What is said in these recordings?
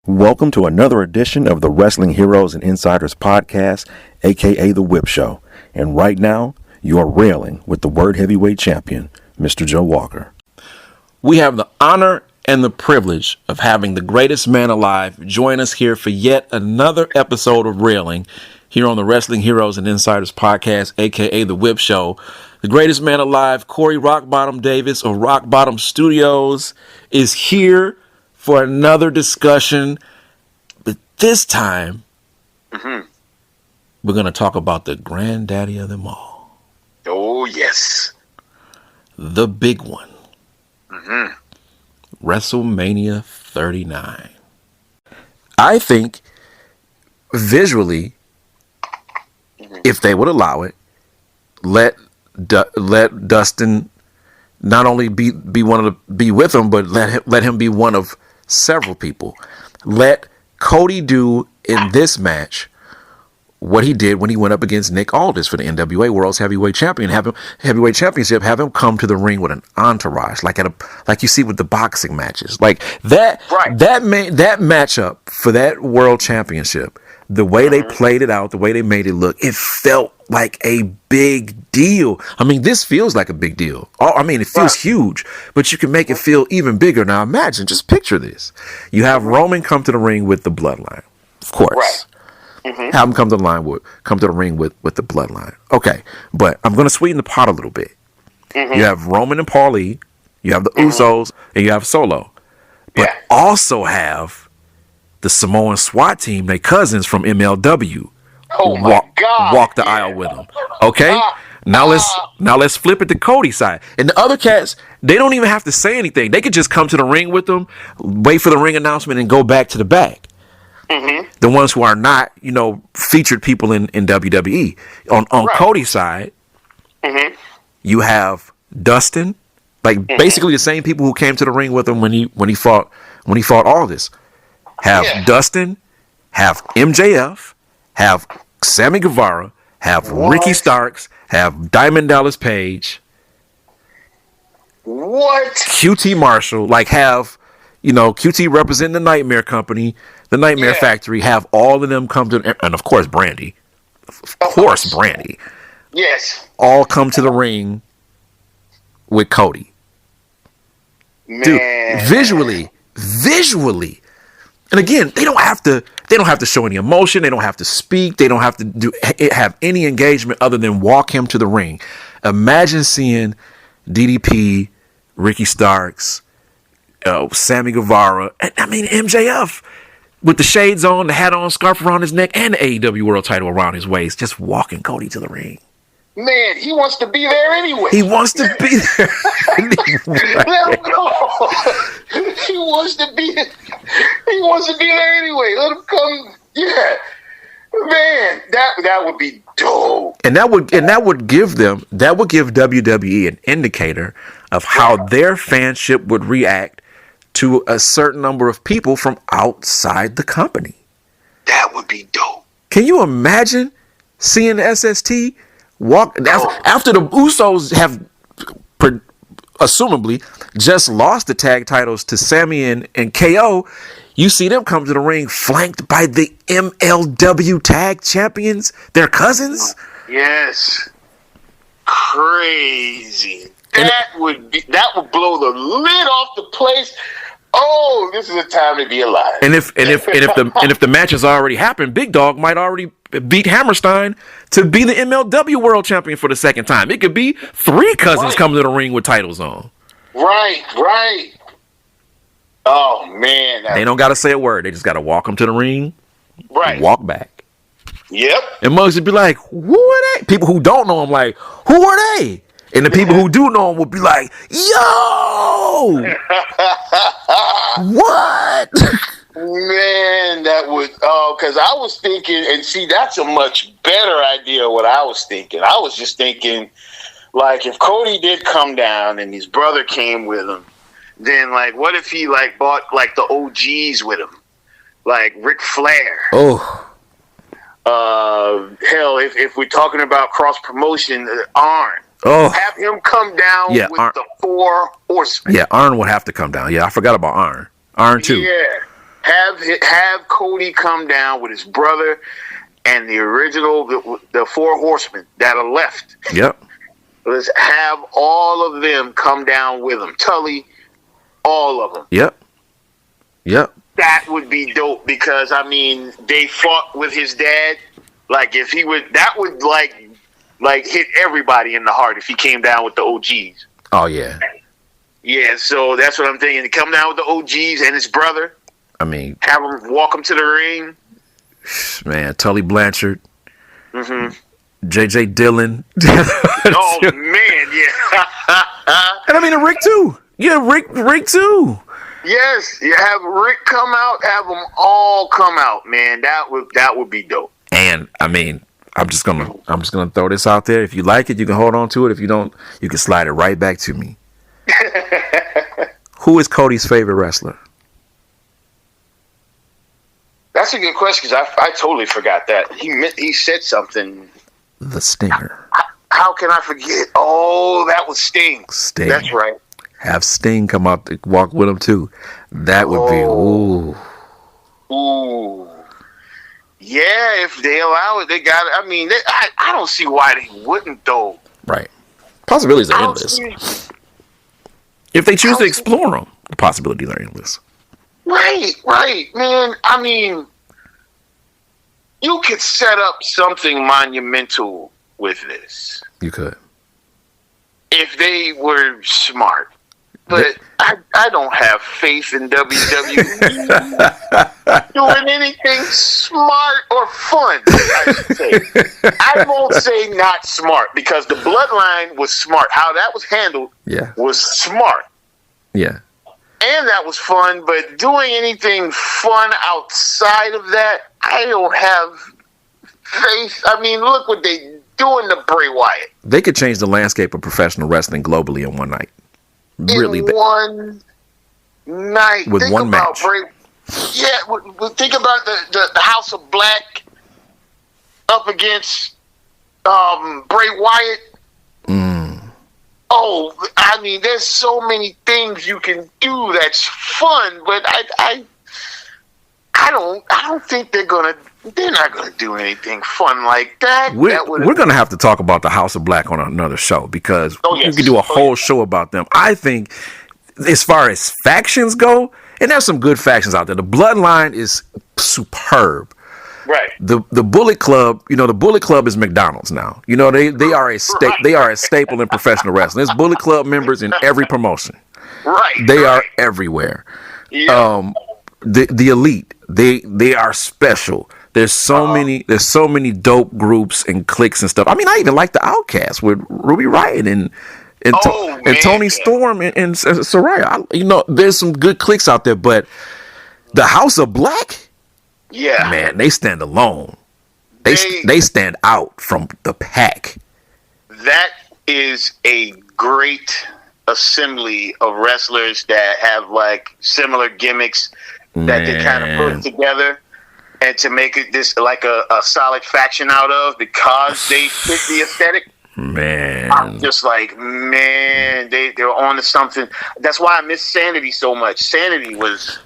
Welcome to another edition of the Wrestling Heroes and Insiders podcast, aka The Whip Show. And right now, you're railing with the World Heavyweight Champion, Mr. Joe Walker. We have the honor and the privilege of having the greatest man alive join us here for yet another episode of Railing here on the Wrestling Heroes and Insiders podcast, aka The Whip Show. The greatest man alive, Corey RocBottom Davis of RocBottom Studios, is here for another discussion, but this time we're going to talk about the granddaddy of them all. Oh, yes. The big one. WrestleMania 39. I think visually, if they would allow it, let Dustin not only be with him, but let him be one of several people. Let Cody do in this match what he did when he went up against Nick Aldis for the NWA World's Heavyweight Champion. Have him come to the ring with an entourage, like you see with the boxing matches, like that. Right. That matchup for that World Championship. The way they played it out, the way they made it look, it felt like a big deal. I mean, this feels like a big deal. It feels huge, but you can make it feel even bigger. Now, imagine, just picture this. You have Roman come to the ring with the bloodline, of course. Right. Have him come to the ring with the bloodline. Okay, but I'm going to sweeten the pot a little bit. You have Roman and Paulie, you have the Usos, and you have Solo. But also have the Samoan SWAT team, they cousins from MLW, walk the aisle with them. Okay, now let's flip it to Cody's side. And the other cats, they don't even have to say anything. They could just come to the ring with them, wait for the ring announcement, and go back to the back. The ones who are not, featured people in WWE. On Cody's side, you have Dustin, basically the same people who came to the ring with him when he fought Aldis. Have Dustin, have MJF, have Sammy Guevara, have Ricky Starks, have Diamond Dallas Page. What? QT Marshall, have, QT representing the Nightmare Company, the Nightmare Factory, have all of them come to, and of course Brandy. Of course Brandy. Yes. All come to the ring with Cody. Man. Dude, visually. And again, they don't have to show any emotion. They don't have to speak. They don't have to have any engagement other than walk him to the ring. Imagine seeing DDP, Ricky Starks, Sammy Guevara, MJF with the shades on, the hat on, scarf around his neck, and the AEW World Title around his waist, just walking Cody to the ring. Man, he wants to be there anyway. He wants to be there anyway. Let him go. He wants to be there anyway. Let him come. Yeah. Man, that would be dope. And that would give WWE an indicator of how their fanship would react to a certain number of people from outside the company. That would be dope. Can you imagine seeing the SST walk after the Usos have assumably just lost the tag titles to Sammy and KO? You see them come to the ring flanked by the MLW tag champions, their cousins. Yes, crazy. That would blow the lid off the place. Oh, this is a time to be alive. And if the match has already happened, Big Dog might already beat Hammerstein to be the MLW World Champion for the second time. It could be 3 cousins coming to the ring with titles on. Right. Oh man, they don't got to say a word. They just got to walk them to the ring, and walk back. Yep. And Muggs would be like, "Who are they?" People who don't know him like, "Who are they?" And the people who do know him would be like, "Yo, what?" Man, that would, because I was thinking, and see, that's a much better idea of what I was thinking. I was just thinking, if Cody did come down and his brother came with him, then, what if he, bought, the OGs with him? Like Ric Flair. Oh. Hell, if we're talking about cross-promotion, Arn. Oh. Have him come down with the 4 horsemen. Yeah, Arn would have to come down. Yeah, I forgot about Arn. Arn, too. Yeah. Have Cody come down with his brother and the original, the four horsemen that are left. Yep. Let's have all of them come down with him. Tully, all of them. Yep. That would be dope because, I mean, they fought with his dad. Like, if he would, that would, like hit everybody in the heart if he came down with the OGs. Oh, yeah. Yeah, so that's what I'm thinking. Come down with the OGs and his brother. I mean, have him walk him to the ring. Man, Tully Blanchard. Mm-hmm. J.J. Dillon. Oh, man, yeah. And I mean, Rick, too. Yeah, Rick, too. Yes, you have Rick come out, have them all come out, man. That would be dope. And, I mean, I'm just gonna throw this out there. If you like it, you can hold on to it. If you don't, you can slide it right back to me. Who is Cody's favorite wrestler? That's a good question because I totally forgot that. He said something. The Stinger. How can I forget? Oh, that was Sting. Sting. That's right. Have Sting come out to walk with him too. That would be ooh. Yeah, if they allow it, they got it. I mean, I don't see why they wouldn't though. Right. Possibilities are endless. If they choose to explore them, the possibilities are endless. Right, man. I mean, you could set up something monumental with this. You could. If they were smart. But I don't have faith in WWE doing anything smart or fun, I should say. I won't say not smart because the bloodline was smart. How that was handled was smart. Yeah. And that was fun, but doing anything fun outside of that, I don't have faith. I mean, look what they doing to Bray Wyatt. They could change the landscape of professional wrestling globally in one night. Really, one night. With think one about match. Think about the House of Black up against Bray Wyatt. Oh, I mean, there's so many things you can do that's fun, but I don't think they're not gonna do anything fun like that. We're gonna have to talk about the House of Black on another show because we can do a whole show about them. I think as far as factions go, and there's some good factions out there. The Bloodline is superb. Right. The Bullet Club, the Bullet Club is McDonald's now. They are a staple in professional wrestling. There's Bullet Club members in every promotion. Right. They are everywhere. Yeah. The Elite, they are special. There's so many dope groups and cliques and stuff. I mean, I even like the Outcasts with Ruby Riott and Tony Storm and Saraya. There's some good cliques out there, but the House of Black, man, they stand alone. They stand out from the pack. That is a great assembly of wrestlers that have like similar gimmicks that they kind of put together. And to make it this like a solid faction out of because they fit the aesthetic. Man. I'm just like, man, they're on to something. That's why I miss Sanity so much. Sanity was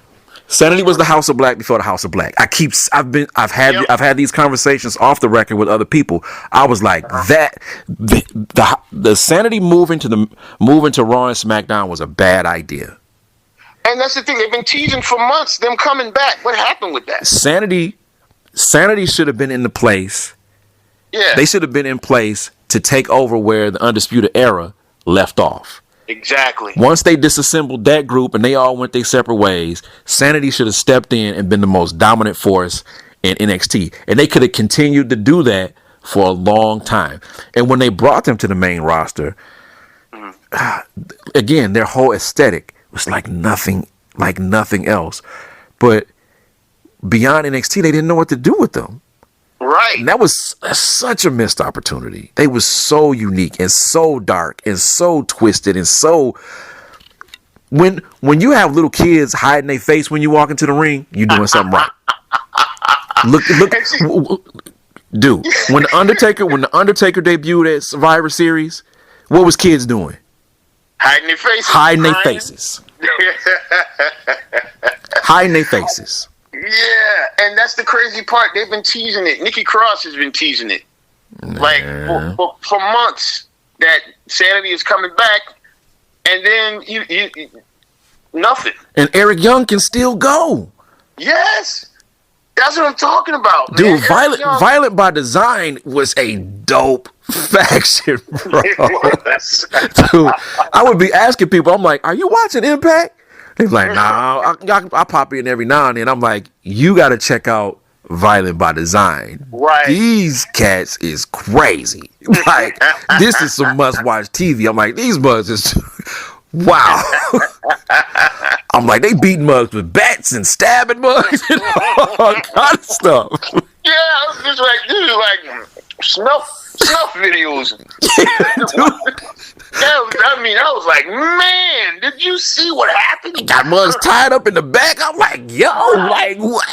the House of Black before the House of Black. I've had these conversations off the record with other people. I was like, that the Sanity moving to Raw and SmackDown was a bad idea. And that's the thing. They've been teasing for months, them coming back. What happened with that? Sanity should have been in the place. Yeah. They should have been in place to take over where the Undisputed Era left off. Exactly. Once they disassembled that group and they all went their separate ways, Sanity should have stepped in and been the most dominant force in NXT. And they could have continued to do that for a long time. And when they brought them to the main roster, again, their whole aesthetic was like nothing else. But beyond NXT, they didn't know what to do with them. Right. And that was such a missed opportunity. They was so unique and so dark and so twisted and so... When you have little kids hiding their face when you walk into the ring, you're doing something right. Look, dude. When the Undertaker debuted at Survivor Series, what was kids doing? Hiding their faces. Hiding their faces. Yeah, and that's the crazy part. They've been teasing it. Nikki Cross has been teasing it. Like, for months, that Sanity is coming back, and then you nothing. And Eric Young can still go. Yes. That's what I'm talking about, dude. man. Violent by Design was a dope faction, bro. Dude, I would be asking people, I'm like, are you watching Impact? They're like, nah, I pop in every now and then. I'm like, you got to check out Violent by Design. Right. These cats is crazy. Like, this is some must-watch TV. I'm like, these mugs is... Wow. I'm like, they beating mugs with bats and stabbing mugs and all kind of stuff. Yeah, I was just like, this is like snuff videos. I was like, man, did you see what happened? They got mugs tied up in the back. I'm like, yo, like what?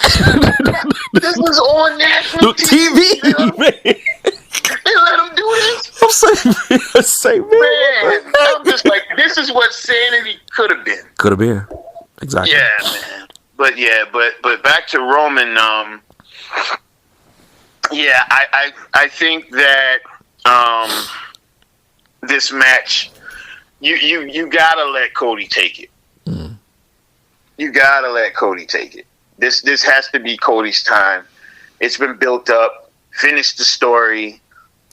This was on national TV, man. They let him do this? I'm saying, man. I'm just like, this is what Sanity could have been. Could have been. Exactly. Yeah, man. But back to Roman, I think that this match, you gotta let Cody take it. Mm. You gotta let Cody take it. This has to be Cody's time. It's been built up. Finish the story.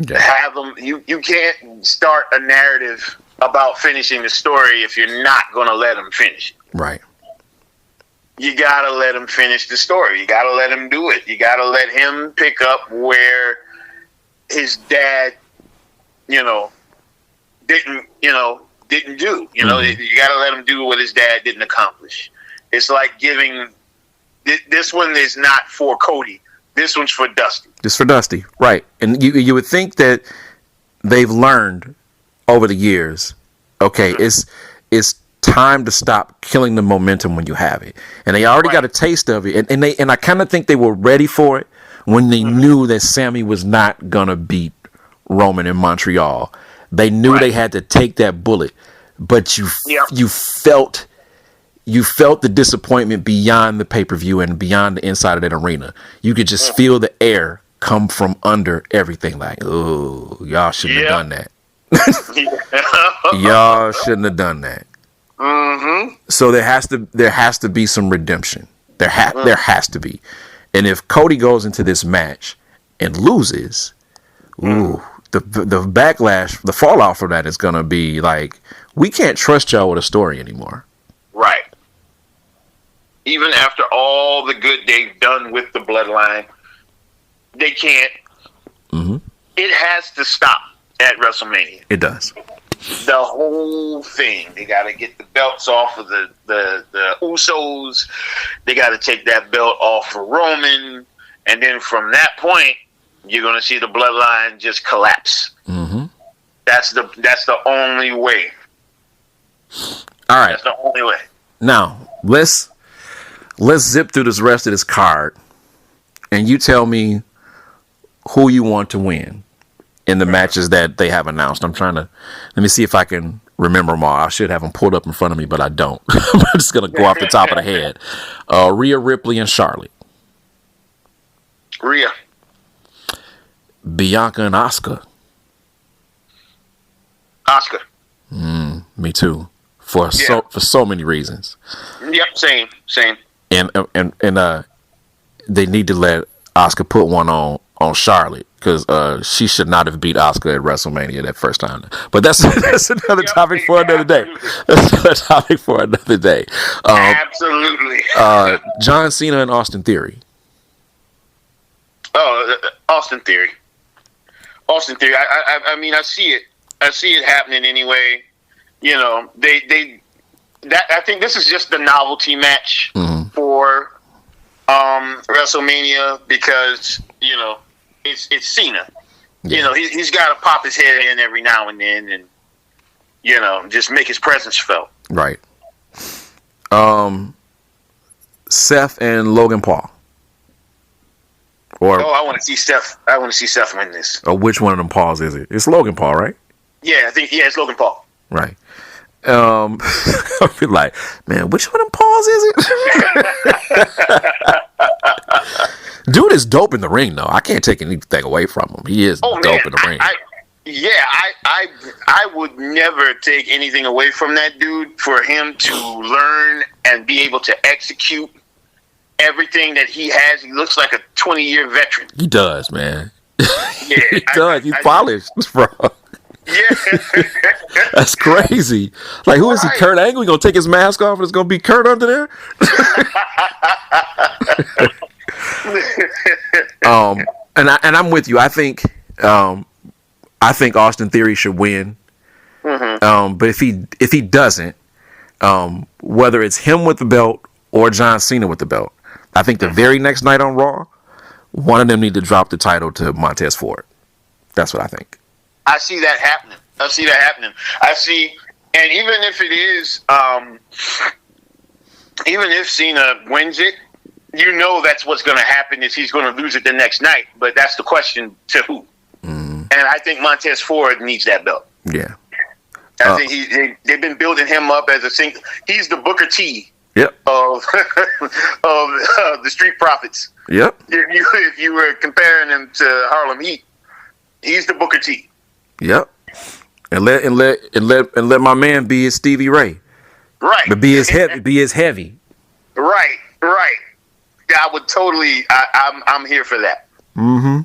Yeah. Have them. You can't start a narrative about finishing the story if you're not gonna let him finish it. Right. You gotta let him finish the story. You gotta let him do it. You gotta let him pick up where his dad, didn't do. You gotta let him do what his dad didn't accomplish. It's like giving. This one is not for Cody. This one's for Dusty. It's for Dusty, right? And you would think that they've learned over the years. Okay, it's time to stop killing the momentum when you have it, and they already got a taste of it, and I kind of think they were ready for it when they knew that Sammy was not gonna beat Roman in Montreal. They knew they had to take that bullet, but you felt the disappointment beyond the pay-per-view and beyond the inside of that arena. You could just feel the air come from under everything. Like, oh, y'all shouldn't have done that. Y'all shouldn't have done that. Mm-hmm. So there has to be some redemption. There has to be. And if Cody goes into this match and loses, the backlash, the fallout from that is gonna be like, we can't trust y'all with a story anymore. Right. Even after all the good they've done with the bloodline, they can't. Mm-hmm. It has to stop at WrestleMania. It does. The whole thing. They got to get the belts off of the Usos. They got to take that belt off for Roman. And then from that point, you're going to see the bloodline just collapse. Mm-hmm. That's the only way. All right. That's the only way. Now, let's zip through this rest of this card, and you tell me who you want to win in the matches that they have announced. Let me see if I can remember them all. I should have them pulled up in front of me, but I don't. I'm just going to go off the top of the head. Rhea Ripley and Charlotte. Rhea. Bianca and Asuka. Asuka. Me too. For so many reasons. Yep, same. And they need to let Asuka put one on Charlotte, because she should not have beat Asuka at WrestleMania that first time. But that's another topic for another day. That's another topic for another day. Absolutely. John Cena and Austin Theory. Oh, Austin Theory. I mean, I see it. I see it happening anyway. I think this is just the novelty match for WrestleMania, because it's Cena. Yeah. He's got to pop his head in every now and then, and just make his presence felt. Right. Seth and Logan Paul. I want to see Seth. I want to see Seth win this. Which one of them Pauls is it? It's Logan Paul, right? Yeah, I think it's Logan Paul. Right. I'll be like, man, which one of them paws is it? Dude is dope in the ring, though. I can't take anything away from him. He is dope in the ring. I would never take anything away from that dude. For him to learn and be able to execute everything that he has, he looks like a 20-year veteran. He does, man. Yeah, he does. He's polished, bro. Yeah. That's crazy. Like, who is he? Kurt Angle? He gonna take his mask off and it's gonna be Kurt under there? And I'm with you. I think Austin Theory should win. Mm-hmm. But if he doesn't, whether it's him with the belt or John Cena with the belt, I think the very next night on Raw, one of them need to drop the title to Montez Ford. That's what I think. I see that happening. And even if it is, even if Cena wins it, you know that's what's going to happen is he's going to lose it the next night. But that's the question, to who? And I think Montez Ford needs that belt. Yeah. I think they've been building him up as a single. He's the Booker T. Yep. Of the Street Profits. Yep. If you were comparing him to Harlem Heat, he's the Booker T. Yep. And let my man be his Stevie Ray. Right. But be his heavy. Right. I would totally. I'm here for that. Mm-hmm.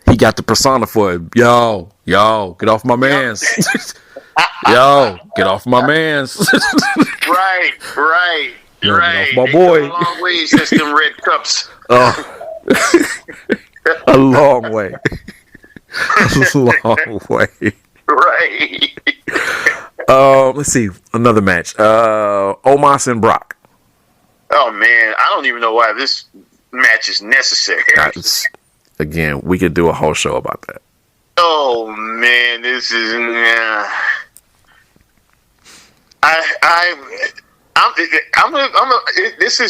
He got the persona for it. Yo, get off my mans. Yo, get off my mans. Right. Yo, right. Get off my boy. A long way since them red cups. Oh, a long way. A long way. Right. Let's see. Another match. Omos and Brock. Oh, man. I don't even know why this match is necessary. Again, we could do a whole show about that. Oh, man. This is...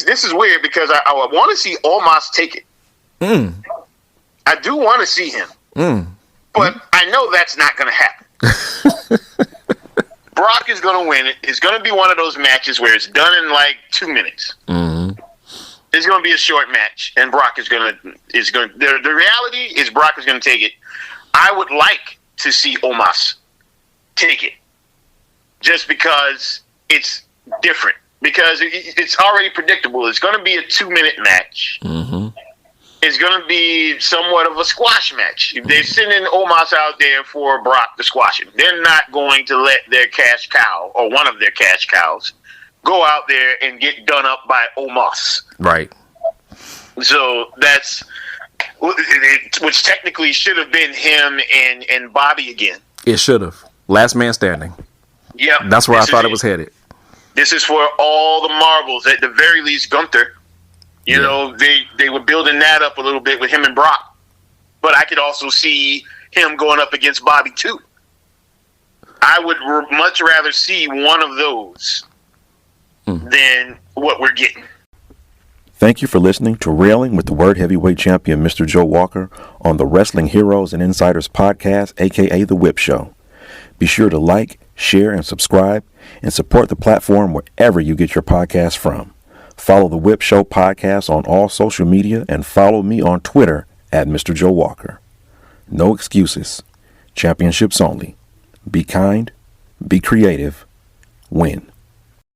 This is weird because I want to see Omos take it. I do want to see him. But I know that's not going to happen. Brock is going to win it. It's going to be one of those matches where it's done in like 2 minutes. It's going to be a short match, and Brock is going to. The reality is Brock is going to take it. I would like to see Omos take it, just because it's different. Because it's already predictable. It's going to be a 2-minute match. It's going to be somewhat of a squash match. They're sending Omos out there for Brock to squash him. They're not going to let their cash cow, or one of their cash cows, go out there and get done up by Omos. Right. So that's, which technically should have been him and Bobby again. It should have. Last man standing. Yep. That's where I thought it was headed. This is for all the marbles. At the very least, Gunther. You know, they were building that up a little bit with him and Brock. But I could also see him going up against Bobby, too. I would much rather see one of those than what we're getting. Thank you for listening to Railing with the World Heavyweight Champion, Mr. Joe Walker, on the Wrestling Heroes and Insiders podcast, a.k.a. The Whip Show. Be sure to like, share, and subscribe, and support the platform wherever you get your podcasts from. Follow The Whip Show podcast on all social media, and follow me on Twitter at Mr. Joe Walker. No excuses. Championships only. Be kind, be creative, win.